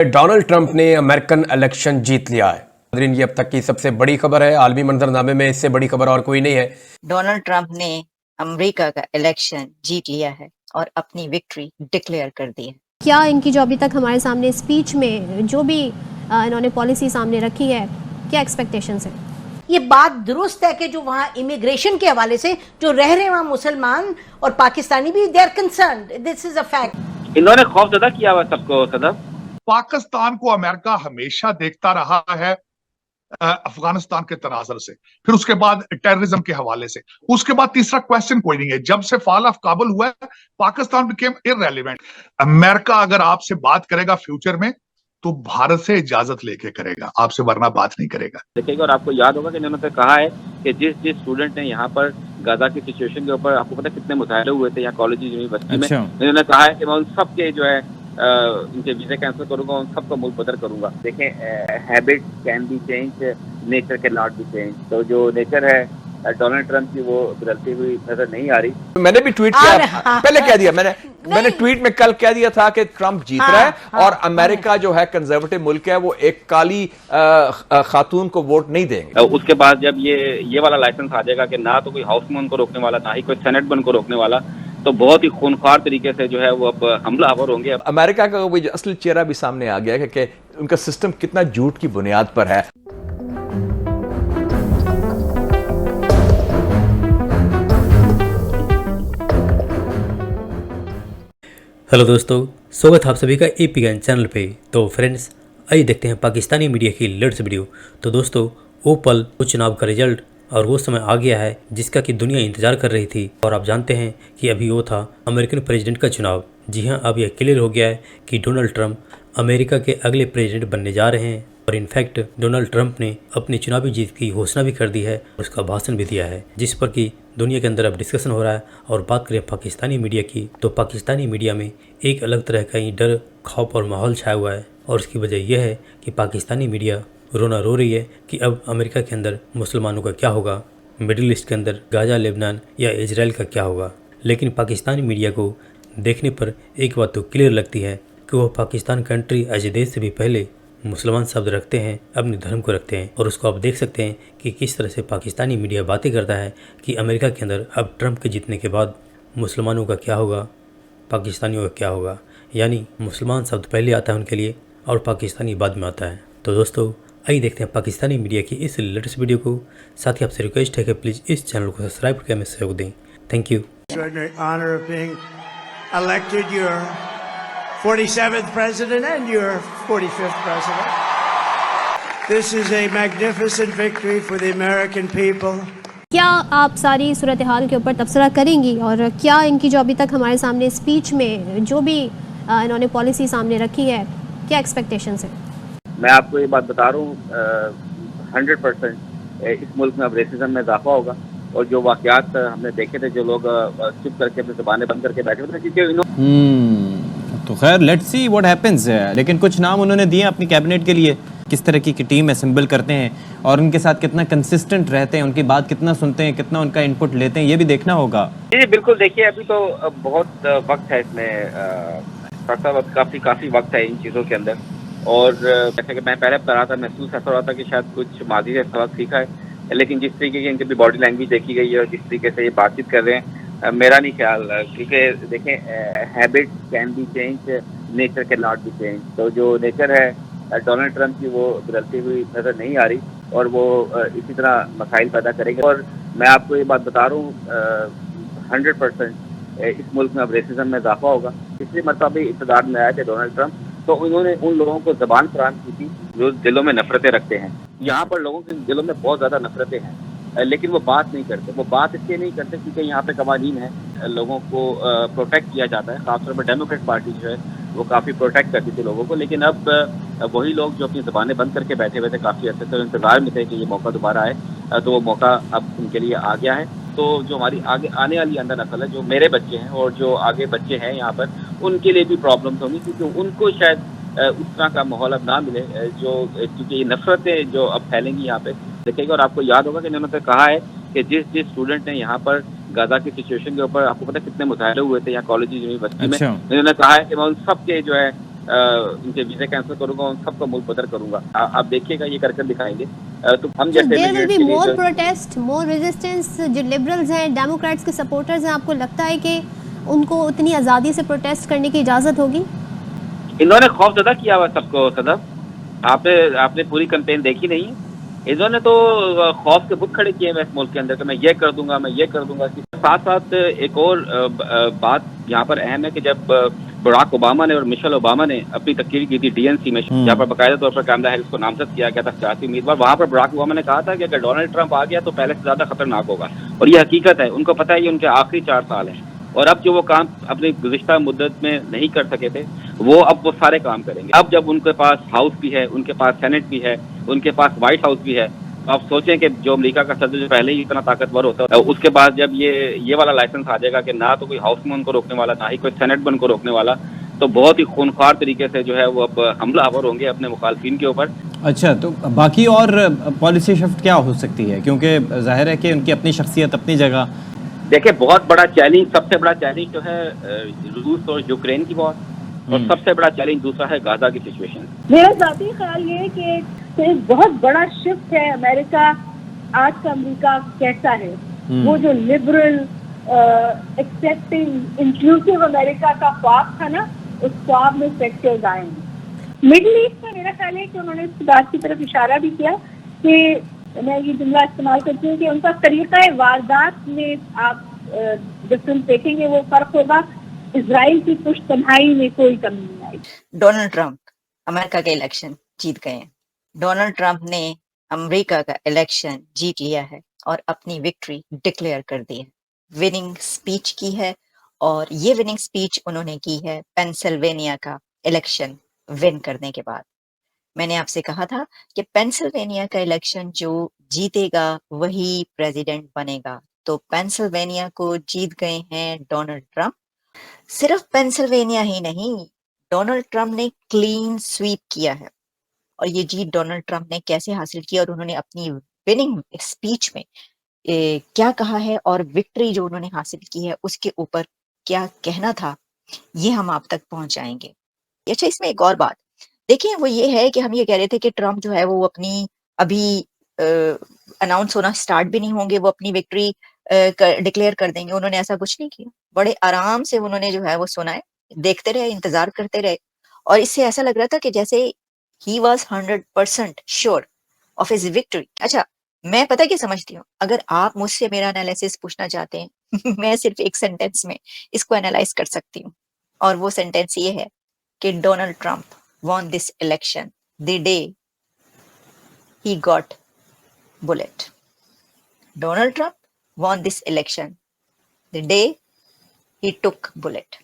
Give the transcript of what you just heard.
Donald Trump ने American election जीत लिया है। नाज़रीन, ये अब तक की सबसे बड़ी खबर है। आलमी मंजरनामे में इससे बड़ी खबर और कोई नहीं है। डोनाल्ड ट्रंप ने अमेरिका का इलेक्शन जीत लिया है और अपनी विक्ट्री डिक्लेयर कर दी है। क्या इनकी जो अभी तक हमारे सामने स्पीच में जो भी इन्होंने पॉलिसी सामने रखी है, क्या एक्सपेक्टेशंस है? ये बात दुरुस्त है कि जो वहाँ इमिग्रेशन के हवाले से जो रह रहे हैं वहाँ मुसलमान और पाकिस्तानी भी, they are concerned, this is a fact. इन्होंने खौफ ज्यादा किया हुआ सबको। सदर पाकिस्तान को अमेरिका हमेशा देखता रहा है अफगानिस्तान के तनाजर से, फिर उसके बाद टेररिज्म के हवाले से, उसके बाद तीसरा क्वेश्चन कोई नहीं है। जब से फॉल ऑफ काबुल हुआ है, पाकिस्तान बिकेम इररेलेवेंट। अमेरिका अगर आपसे बात करेगा फ्यूचर में तो भारत से इजाजत लेके करेगा, आपसे वरना बात नहीं करेगा। देखिएगा, और आपको याद होगा कि इन्होंने कहा है कि जिस स्टूडेंट ने यहाँ पर गाजा की सिचुएशन के ऊपर, आपको पता है कितने मुजाहरे हुए थे यहाँ कॉलेज यूनिवर्सिटी में, इन्होंने कहा है कि मैं उन सब के जो है इनके वीजा कैंसिल करूंगा, उन सबको मुल्क बदर करूंगा। देखें, habit can be change, nature can not be change. तो जो नेचर है डोनाल्ड ट्रंप की, वो बदलती हुई नजर नहीं आ रही। मैंने भी ट्वीट किया, पहले कह दिया मैंने ट्वीट में कल कह दिया था कि ट्रंप जीत रहा है और अमेरिका जो है कंजर्वेटिव मुल्क है, वो एक काली खातून को वोट नहीं देंगे। उसके बाद जब ये वाला लाइसेंस आ जाएगा कि ना तो कोई हाउस में उनको रोकने वाला, ना ही कोई सेनेट में उनको रोकने वाला, तो बहुत ही खूनखार तरीके से जो है वो अब हमलावर होंगे। अमेरिका का वो असली चेहरा भी सामने आ गया है कि उनका सिस्टम कितना झूठ की बुनियाद पर है। हेलो दोस्तों, स्वागत है आप सभी का एपी ज्ञान चैनल पे। तो फ्रेंड्स, आइए देखते हैं पाकिस्तानी मीडिया की लेटेस्ट वीडियो। तो दोस्तों, वो पल, वो चुनाव का रिजल्ट और वो समय आ गया है जिसका कि दुनिया इंतजार कर रही थी। और आप जानते हैं कि अभी वो था अमेरिकन प्रेसिडेंट का चुनाव। जी हाँ, अब यह क्लियर हो गया है कि डोनाल्ड ट्रंप अमेरिका के अगले प्रेसिडेंट बनने जा रहे हैं। और इनफैक्ट डोनाल्ड ट्रंप ने अपनी चुनावी जीत की घोषणा भी कर दी है, उसका भाषण भी दिया है, जिस पर कि दुनिया के अंदर अब डिस्कशन हो रहा है। और बात करें पाकिस्तानी मीडिया की, तो पाकिस्तानी मीडिया में एक अलग तरह का ही डर, खौफ और माहौल छाया हुआ है। और उसकी वजह यह है कि पाकिस्तानी मीडिया रोना रो रही है कि अब अमेरिका के अंदर मुसलमानों का क्या होगा, मिडिल ईस्ट के अंदर गाजा, लेबनान या इजराइल का क्या होगा। लेकिन पाकिस्तानी मीडिया को देखने पर एक बात तो क्लियर लगती है कि वह पाकिस्तान कंट्री एज ए देश से भी पहले मुसलमान शब्द रखते हैं, अपने धर्म को रखते हैं। और उसको आप देख सकते हैं कि किस तरह से पाकिस्तानी मीडिया बातें करता है कि अमेरिका के अंदर अब ट्रंप के जीतने के बाद मुसलमानों का क्या होगा, पाकिस्तानियों का क्या होगा। यानी मुसलमान शब्द पहले आता है उनके लिए और पाकिस्तानी बाद में आता है। तो दोस्तों, आइए देखते हैं पाकिस्तानी मीडिया की इस लेटेस्ट वीडियो को। साथ ही आपसे रिक्वेस्ट है कि प्लीज़ इस चैनल को सब्सक्राइब करके हमें सहयोग दें। Thank you. 47th president and your 45th president. This is a magnificent victory for the American people. क्या आप सारी सूरत हाल के ऊपर तबसरा करेंगी और क्या इनकी जो अभी तक हमारे सामने स्पीच में जो भी इन्होंने पॉलिसी सामने रखी है, क्या एक्सपेक्टेशंस है? मैं आपको ये बात बता रहा हूँ, 100% इस मुल्क में अब रेसिज्म में इजाफा होगा। और जो वाकयात हमने देखे थे, जो लोग चुप करके अपनी ज़बानें बंद करके बैठे थे, क्योंकि तो खैर लेट्स सी व्हाट हैपेंस। लेकिन कुछ नाम उन्होंने दिए अपनी कैबिनेट के लिए, किस तरह की टीम असेंबल करते हैं और उनके साथ कितना कंसिस्टेंट रहते हैं, उनकी बात कितना सुनते हैं, कितना उनका इनपुट लेते हैं, ये भी देखना होगा। जी बिल्कुल। देखिए, अभी तो बहुत वक्त है इसमें, काफ़ी वक्त है इन चीज़ों के अंदर। और जैसे कि मैं पहले बता रहा था, महसूस ऐसा हो रहा था कि शायद कुछ माजी से सबक सीखा है। लेकिन जिस तरीके की इनकी भी बॉडी लैंग्वेज देखी गई है और जिस तरीके से ये बातचीत कर रहे हैं, मेरा नहीं ख्याल, क्योंकि देखें, habit can be change, nature can not be change. तो जो नेचर है डोनाल्ड ट्रंप की, वो बदलती हुई नजर नहीं आ रही और वो इसी तरह मसाइल पैदा करेंगे। और मैं आपको ये बात बता रहा हूँ, 100% इस मुल्क में अब रेसिज्म में इजाफा होगा। पिछली मरतबा भी इक़्तिदार में आए थे डोनाल्ड ट्रंप, तो उन्होंने उन लोगों को ज़बान फराहम की थी जो दिलों में नफरतें रखते हैं। यहाँ पर लोगों के दिलों में बहुत ज़्यादा नफरतें हैं, लेकिन वो बात नहीं करते। वो बात इसलिए नहीं करते क्योंकि यहाँ पे कवानीन है, लोगों को प्रोटेक्ट किया जाता है। खासतौर पर डेमोक्रेट पार्टी जो है वो काफ़ी प्रोटेक्ट करती थी लोगों को। लेकिन अब वही लोग जो अपनी ज़बानें बंद करके बैठे हुए थे काफ़ी अर्से से, इंतज़ार में थे कि ये मौका दोबारा आए, तो वो मौका अब उनके लिए आ गया है। तो जो हमारी आगे आने वाली अंदर नस्ल है, जो मेरे बच्चे हैं और जो आगे बच्चे हैं यहाँ पर, उनके लिए भी प्रॉब्लम्स होंगी, क्योंकि उनको शायद उस तरह का माहौल अब ना मिले, जो क्योंकि ये नफरतें जो अब फैलेंगी यहाँ पे। देखिएगा, और आपको याद होगा कि इन्होंने कहा है कि जिस स्टूडेंट ने यहाँ पर गाजा की सिचुएशन के ऊपर, आपको पता है कितने मुजाहरे हुए थे यहाँ कॉलेज यूनिवर्सिटी में, इन्होंने कहा है कि मैं उन सब के जो है इनके वीजे कैंसिल करूंगा, उन सबका मुल्क बदर करूंगा। आप देखिएगा, ये कर दिखाएंगे। तो हम So जैसे there will immigrants be के लिए more जो- protest, more resistance। जो लिबरल्स हैं, डेमोक्रेट्स के सपोर्टर्स हैं, आपको लगता है कि उनको उतनी आज़ादी से प्रोटेस्ट करने की इजाज़त होगी? इन्होंने खौफ ज़्यादा किया हुआ सबको सदफ। आपने पूरी कैंपेन देखी नहीं? इन्होंने तो खौफ के बुत खड़े किए हुए इस मुल्क के अंदर कि मैं ये कर दूंगा, मैं ये कर दूंगा। साथ साथ एक और बात यहाँ पर अहम है कि जब बराक ओबामा ने और मिशेल ओबामा ने अपनी तकरीर की थी डीएनसी में, जहाँ पर बाकायदा तौर पर कमला हैरिस को नामजद किया गया था सियासी उम्मीदवार, वहाँ पर बराक ओबामा ने कहा था कि अगर डोनाल्ड ट्रंप आ गया तो पहले से ज्यादा खतरनाक होगा। और ये हकीकत है, उनको पता है ये उनके आखिरी 4 साल हैं, और अब जो वो काम अपनी गुज़िश्ता मुद्दत में नहीं कर सके थे, वो सारे काम करेंगे। अब जब उनके पास हाउस भी है, उनके पास सेनेट भी है, उनके पास व्हाइट हाउस भी है, तो आप सोचें कि जो अमेरिका का सदर जो पहले ही इतना ताकतवर होता है, उसके बाद जब ये वाला लाइसेंस आ जाएगा कि ना तो कोई हाउस में उनको रोकने वाला, ना ही कोई सेनेट में उनको रोकने वाला, तो बहुत ही खूनख्वार तरीके से जो है वो अब हमलावर होंगे अपने मुखालफिन के ऊपर। अच्छा, तो बाकी और पॉलिसी शिफ्ट क्या हो सकती है, क्योंकि जाहिर है कि उनकी अपनी शख्सियत अपनी जगह। देखिए, बहुत बड़ा चैलेंज, सबसे बड़ा चैलेंज जो है रूस और यूक्रेन की वॉर, और सबसे बड़ा चैलेंज दूसरा है गाजा की सिचुएशन। मेरा जाती ख्याल ये है कि एक बहुत बड़ा शिफ्ट है अमेरिका। आज का अमेरिका कैसा है, वो जो लिबरल एक्सेप्टिंग इंक्लूसिव अमेरिका का ख्वाब था ना, उस ख्वाब में फ्रैक्चर्स आए हैं। मिडिल ईस्ट में मेरा ख्याल है कि उन्होंने इस बात की तरफ इशारा भी किया कि मैं ये जुमला इस्तेमाल करती हूँ कि उनका तरीका वारदात में आप डिफरेंस देखेंगे, वो फर्क होगा। इजराइल की पुष्टतनाई में कोई कमी नहीं आई। डोनाल्ड ट्रंप अमेरिका के इलेक्शन जीत गए हैं। डोनाल्ड ट्रंप ने अमेरिका का इलेक्शन जीत लिया है और अपनी विक्ट्री डिक्लेयर कर दी है। विनिंग स्पीच की है, और ये विनिंग स्पीच उन्होंने की है पेंसिल्वेनिया का इलेक्शन विन करने के बाद। मैंने आपसे कहा था कि पेंसिल्वेनिया का इलेक्शन जो जीतेगा वही प्रेसिडेंट बनेगा। तो पेंसिल्वेनिया को जीत गए हैं डोनाल्ड ट्रंप। सिर्फ पेंसिल्वेनिया ही नहीं, डोनाल्ड ट्रंप ने क्लीन स्वीप किया है। और ये जीत डोनाल्ड ट्रंप ने कैसे हासिल की, और उन्होंने अपनी विनिंग स्पीच में क्या कहा है, और विक्ट्री जो उन्होंने हासिल की है उसके ऊपर क्या कहना था, ये हम आप तक पहुंचाएंगे। अच्छा, इसमें एक और बात देखिए, वो ये है कि हम ये कह रहे थे कि ट्रंप जो है वो अपनी अभी अनाउंस होना स्टार्ट भी नहीं होंगे, वो अपनी विक्ट्री डिक्लेयर कर देंगे। उन्होंने ऐसा कुछ नहीं किया। बड़े आराम से उन्होंने जो है वो सुना है, देखते रहे, इंतजार करते रहे, और इससे ऐसा लग रहा था कि जैसे he was 100% sure of his victory. अच्छा, मैं पता क्या समझती हूँ, अगर आप मुझसे मेरा एनालिसिस पूछना चाहते हैं मैं सिर्फ एक सेंटेंस में इसको एनालाइज कर सकती हूँ, और वो सेंटेंस ये है कि Donald Trump won this election the day he got bullet. Donald Trump won this election the day he took bullet.